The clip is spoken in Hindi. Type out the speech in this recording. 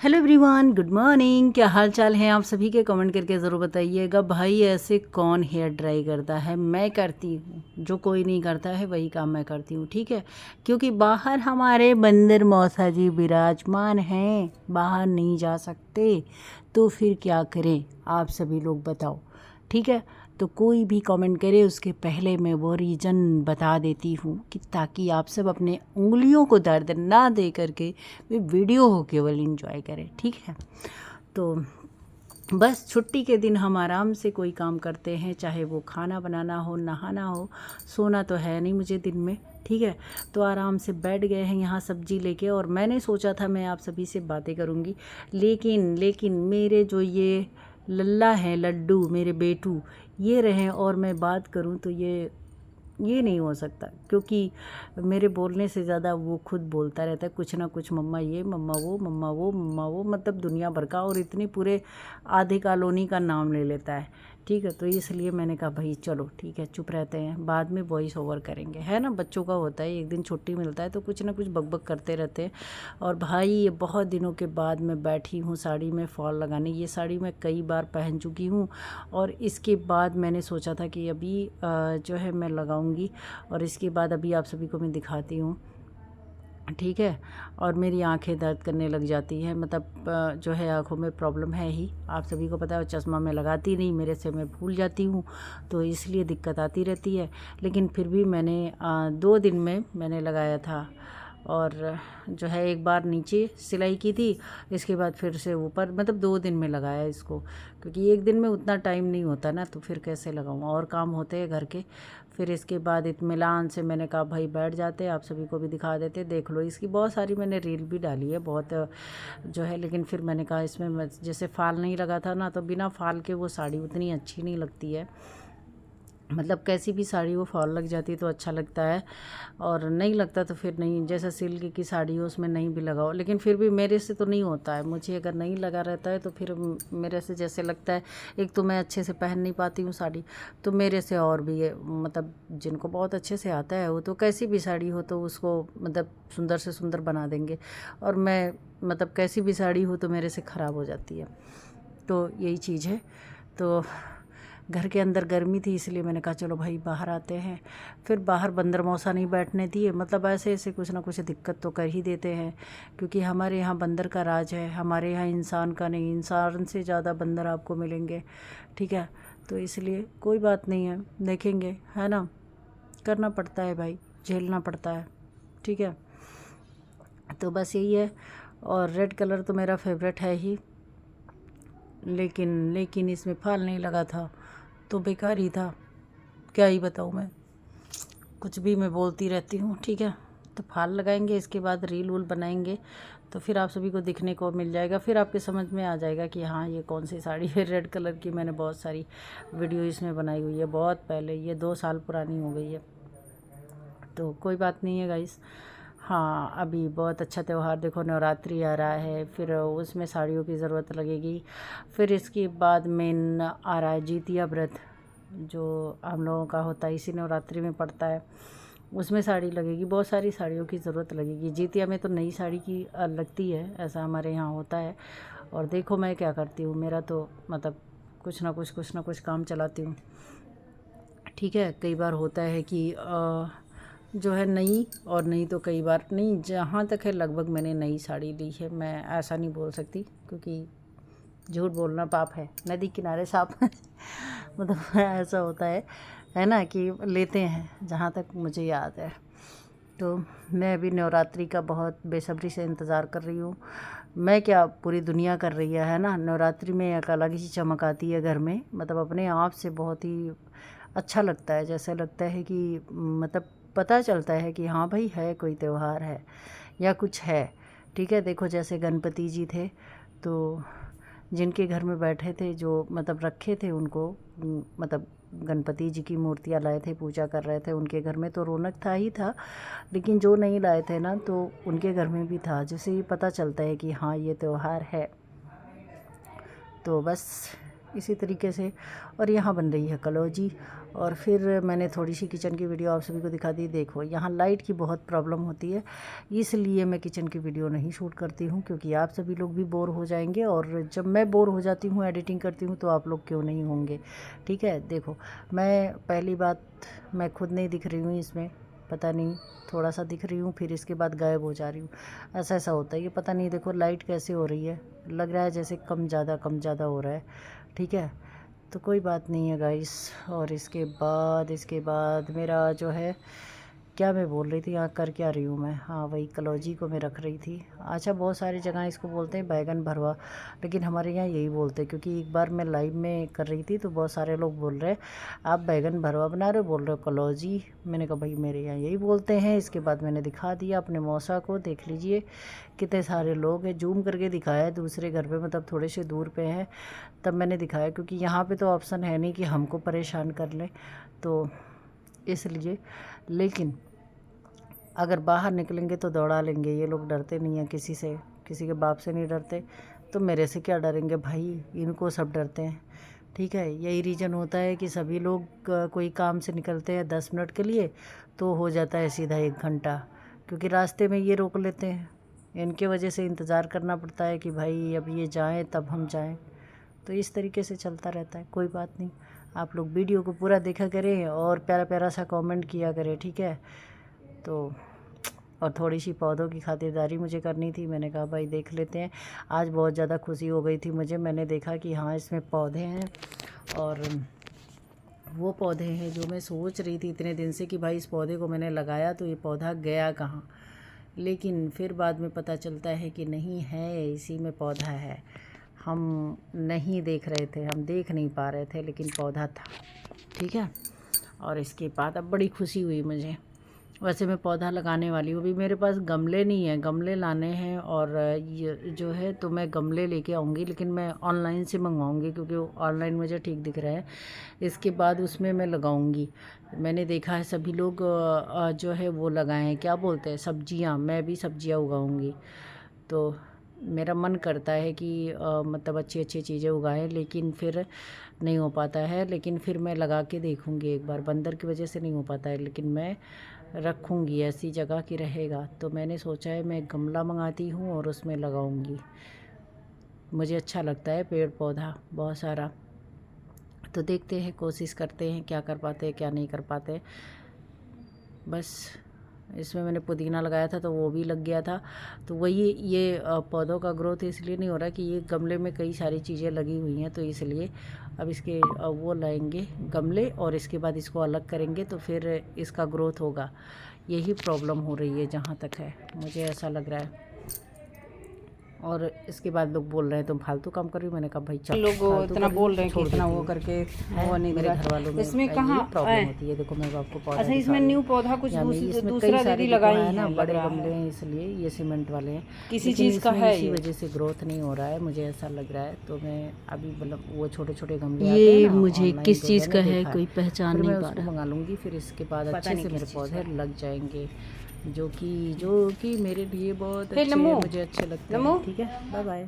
Hello everyone, good morning. क्या हाल चाल है आप सभी के? कमेंट करके ज़रूर बताइएगा। भाई ऐसे कौन हेयर ड्राई करता है? मैं करती हूँ। जो कोई नहीं करता है वही काम मैं करती हूँ, ठीक है। क्योंकि बाहर हमारे बंदर मौसा जी विराजमान हैं, बाहर नहीं जा सकते, तो फिर क्या करें आप सभी लोग बताओ, ठीक है। तो कोई भी कमेंट करे उसके पहले मैं वो रीज़न बता देती हूँ कि ताकि आप सब अपने उंगलियों को दर्द ना दे करके वे वीडियो हो केवल एंजॉय करें, ठीक है। तो बस छुट्टी के दिन हम आराम से कोई काम करते हैं, चाहे वो खाना बनाना हो, नहाना हो। सोना तो है नहीं मुझे दिन में, ठीक है। तो आराम से बैठ गए हैं यहाँ सब्जी लेके, और मैंने सोचा था मैं आप सभी से बातें करूँगी, लेकिन मेरे जो ये लल्ला है, लड्डू मेरे बेटू, ये रहें और मैं बात करूँ तो ये नहीं हो सकता। क्योंकि मेरे बोलने से ज़्यादा वो खुद बोलता रहता है कुछ ना कुछ, मम्मा ये, मम्मा वो, मम्मा वो, मम्मा वो, मतलब दुनिया भर का, और इतनी पूरे आधे कॉलोनी का नाम ले लेता है, ठीक है। तो इसलिए मैंने कहा भाई चलो ठीक है, चुप रहते हैं, बाद में वॉइस ओवर करेंगे, है ना। बच्चों का होता है, एक दिन छुट्टी मिलता है तो कुछ ना कुछ बकबक करते रहते हैं। और भाई ये बहुत दिनों के बाद मैं बैठी हूँ साड़ी में फॉल लगाने। ये साड़ी मैं कई बार पहन चुकी हूँ, और इसके बाद मैंने सोचा था कि अभी जो है मैं लगाऊंगी, और इसके बाद अभी आप सभी को मैं दिखाती हूँ, ठीक है। और मेरी आंखें दर्द करने लग जाती हैं, मतलब जो है आंखों में प्रॉब्लम है ही, आप सभी को पता है। चश्मा मैं लगाती नहीं, मेरे से मैं भूल जाती हूँ, तो इसलिए दिक्कत आती रहती है। लेकिन फिर भी मैंने 2 दिन में मैंने लगाया था, और जो है एक बार नीचे सिलाई की थी, इसके बाद फिर से ऊपर, मतलब 2 दिन में लगाया इसको। क्योंकि एक दिन में उतना टाइम नहीं होता ना, तो फिर कैसे लगाऊँ, और काम होते हैं घर के। फिर इसके बाद इत्मीनान से मैंने कहा भाई बैठ जाते, आप सभी को भी दिखा देते, देख लो। इसकी बहुत सारी मैंने रील भी डाली है, बहुत जो है। लेकिन फिर मैंने कहा इसमें जैसे फाल नहीं लगा था ना, तो बिना फाल के वो साड़ी उतनी अच्छी नहीं लगती है। मतलब कैसी भी साड़ी वो फॉल लग जाती है तो अच्छा लगता है, और नहीं लगता तो फिर नहीं। जैसा सिल्क की साड़ी हो उसमें नहीं भी लगाओ, लेकिन फिर भी मेरे से तो नहीं होता है। मुझे अगर नहीं लगा रहता है तो फिर मेरे से जैसे लगता है, एक तो मैं अच्छे से पहन नहीं पाती हूँ साड़ी, तो मेरे से और भी है, मतलब जिनको बहुत अच्छे से आता है वो तो कैसी भी साड़ी हो तो उसको मतलब सुंदर से सुंदर बना देंगे, और मैं मतलब कैसी भी साड़ी हो तो मेरे से ख़राब हो जाती है। तो यही चीज़ है। तो घर के अंदर गर्मी थी, इसलिए मैंने कहा चलो भाई बाहर आते हैं। फिर बाहर बंदर मौसा नहीं बैठने दिए, मतलब ऐसे ऐसे कुछ ना कुछ दिक्कत तो कर ही देते हैं। क्योंकि हमारे यहाँ बंदर का राज है, हमारे यहाँ इंसान का नहीं। इंसान से ज़्यादा बंदर आपको मिलेंगे, ठीक है। तो इसलिए कोई बात नहीं है, देखेंगे, है ना। करना पड़ता है भाई, झेलना पड़ता है, ठीक है। तो बस यही है। और रेड कलर तो मेरा फेवरेट है ही, लेकिन इसमें फाल नहीं लगा था तो बेकार ही था। क्या ही बताऊँ मैं, कुछ भी मैं बोलती रहती हूँ, ठीक है। तो फाल लगाएंगे, इसके बाद रील वूल बनाएंगे, तो फिर आप सभी को दिखने को मिल जाएगा। फिर आपके समझ में आ जाएगा कि हाँ ये कौन सी साड़ी है। रेड कलर की मैंने बहुत सारी वीडियो इसमें बनाई हुई है, बहुत पहले, ये 2 साल पुरानी हो गई है। तो कोई बात नहीं है गाइस। हाँ, अभी बहुत अच्छा त्यौहार देखो, नवरात्रि आ रहा है, फिर उसमें साड़ियों की ज़रूरत लगेगी। फिर इसके बाद मेन आ रहा है जितिया व्रत, जो हम लोगों का होता है, इसी नवरात्रि में पड़ता है। उसमें साड़ी लगेगी, बहुत सारी साड़ियों की ज़रूरत लगेगी। जितिया में तो नई साड़ी की लगती है, ऐसा हमारे यहाँ होता है। और देखो मैं क्या करती हूँ, मेरा तो मतलब कुछ ना कुछ काम चलाती हूँ, ठीक है। कई बार होता है कि जो है नई, और नहीं तो कई बार नहीं, जहाँ तक है लगभग मैंने नई साड़ी ली है। मैं ऐसा नहीं बोल सकती, क्योंकि झूठ बोलना पाप है, नदी किनारे साफ मतलब ऐसा होता है ना, कि लेते हैं जहाँ तक मुझे याद है। तो मैं अभी नवरात्रि का बहुत बेसब्री से इंतज़ार कर रही हूँ। मैं क्या, पूरी दुनिया कर रही है ना। नवरात्रि में एक अलग ही चमक आती है घर में, मतलब अपने आप से बहुत ही अच्छा लगता है। जैसे लगता है कि मतलब पता चलता है कि हाँ भाई है, कोई त्यौहार है या कुछ है, ठीक है। देखो जैसे गणपति जी थे, तो जिनके घर में बैठे थे, जो मतलब रखे थे उनको, मतलब गणपति जी की मूर्तियाँ लाए थे, पूजा कर रहे थे, उनके घर में तो रौनक था ही था। लेकिन जो नहीं लाए थे ना, तो उनके घर में भी था। जैसे ये पता चलता है कि हाँ ये त्यौहार है। तो बस इसी तरीके से। और यहाँ बन रही है कलौजी। और फिर मैंने थोड़ी सी किचन की वीडियो आप सभी को दिखा दी। देखो यहाँ लाइट की बहुत प्रॉब्लम होती है, इसलिए मैं किचन की वीडियो नहीं शूट करती हूँ, क्योंकि आप सभी लोग भी बोर हो जाएंगे। और जब मैं बोर हो जाती हूँ एडिटिंग करती हूँ तो आप लोग क्यों नहीं होंगे। ठीक है, देखो मैं पहली बात मैं खुद नहीं दिख रही हूँ इसमें, पता नहीं थोड़ा सा दिख रही हूँ, फिर इसके बाद गायब हो जा रही हूँ। ऐसा होता है, ये पता नहीं। देखो लाइट कैसे हो रही है, लग रहा है जैसे कम ज़्यादा हो रहा है। ठीक है, तो कोई बात नहीं है गाइस। और इसके बाद मेरा जो है, क्या मैं बोल रही थी, यहाँ कर क्या रही हूँ मैं, हाँ वही कलौजी को मैं रख रही थी। अच्छा, बहुत सारी जगह इसको बोलते हैं बैगन भरवा, लेकिन हमारे यहाँ यही बोलते हैं, क्योंकि एक बार मैं लाइव में कर रही थी तो बहुत सारे लोग बोल रहे हैं आप बैगन भरवा बना रहे हो, बोल रहे हो कलौजी। मैंने कहा भाई मेरे यहाँ यही बोलते हैं। इसके बाद मैंने दिखा दिया अपने मौसा को, देख लीजिए कितने सारे लोग हैं, जूम करके दिखाया है दूसरे घर पे, मतलब थोड़े से दूर पे हैं, तब मैंने दिखाया, क्योंकि यहाँ पे तो ऑप्शन है नहीं कि हमको परेशान कर लें, तो इसलिए। लेकिन अगर बाहर निकलेंगे तो दौड़ा लेंगे, ये लोग डरते नहीं हैं किसी से, किसी के बाप से नहीं डरते, तो मेरे से क्या डरेंगे भाई, इनको सब डरते हैं। ठीक है, यही रीज़न होता है कि सभी लोग कोई काम से निकलते हैं 10 मिनट के लिए तो हो जाता है सीधा 1 घंटा, क्योंकि रास्ते में ये रोक लेते हैं। इनके वजह से इंतज़ार करना पड़ता है कि भाई अब ये जाएं तब हम जाएं, तो इस तरीके से चलता रहता है। कोई बात नहीं, आप लोग वीडियो को पूरा देखा करें और प्यारा प्यारा सा कमेंट किया करें। ठीक है, तो और थोड़ी सी पौधों की खातिरदारी मुझे करनी थी, मैंने कहा भाई देख लेते हैं। आज बहुत ज़्यादा खुशी हो गई थी मुझे, मैंने देखा कि हाँ इसमें पौधे हैं, और वो पौधे हैं जो मैं सोच रही थी इतने दिन से कि भाई इस पौधे को मैंने लगाया तो ये पौधा गया कहाँ, लेकिन फिर बाद में पता चलता है कि नहीं है, इसी में पौधा है। हम नहीं देख रहे थे, हम देख नहीं पा रहे थे, लेकिन पौधा था। ठीक है, और इसके बाद अब बड़ी खुशी हुई मुझे। वैसे मैं पौधा लगाने वाली हूँ, अभी मेरे पास गमले नहीं हैं, गमले लाने हैं, और ये जो है तो मैं गमले लेके आऊँगी, लेकिन मैं ऑनलाइन से मंगवाऊँगी, क्योंकि ऑनलाइन मुझे ठीक दिख रहा है। इसके बाद उसमें मैं लगाऊँगी। मैंने देखा है सभी लोग जो है वो लगाए हैं, क्या बोलते हैं, सब्जियाँ, मैं भी सब्जियाँ उगाऊँगी। तो मेरा मन करता है कि मतलब अच्छी अच्छी चीज़ें उगाएं, लेकिन फिर नहीं हो पाता है। लेकिन फिर मैं लगा के देखूँगी एक बार, बंदर की वजह से नहीं हो पाता है, लेकिन मैं रखूँगी ऐसी जगह की रहेगा। तो मैंने सोचा है मैं गमला मंगाती हूँ और उसमें लगाऊँगी। मुझे अच्छा लगता है पेड़ पौधा बहुत सारा, तो देखते हैं, कोशिश करते हैं क्या कर पाते हैं क्या नहीं कर पाते। बस इसमें मैंने पुदीना लगाया था तो वो भी लग गया था, तो वही ये पौधों का ग्रोथ इसलिए नहीं हो रहा कि ये गमले में कई सारी चीज़ें लगी हुई हैं, तो इसलिए अब इसके वो लाएंगे गमले, और इसके बाद इसको अलग करेंगे तो फिर इसका ग्रोथ होगा। यही प्रॉब्लम हो रही है जहाँ तक है, मुझे ऐसा लग रहा है। और इसके बाद लोग बोल रहे हैं तुम फालतू काम कर रही हो, मैंने कहा भाई चल, लोग इतना बोल रहे हैं कि इतना वो करके वो नहीं मेरे घर वालों में इसमें कहाँ प्रॉब्लम होती है। देखो मैं आपको पौधा, अच्छा इसमें न्यू पौधा कुछ दूसरा दीदी लगाई है ना, बड़े गमले हैं इसलिए, ये सीमेंट वाले हैं, किसी चीज़ का है, इसी वजह से ग्रोथ नहीं हो रहा है, मुझे ऐसा लग रहा है। तो मैं अभी मतलब वो छोटे छोटे गमले ये मुझे किस चीज़ का है कोई पहचान नहीं पा रहा, मंगा लूँगी, फिर इसके बाद अच्छे से मेरे पौधे लग जाएंगे, जो कि मेरे लिए बहुत अच्छे, मुझे अच्छे लगते हैं। ठीक है, बाय बाय।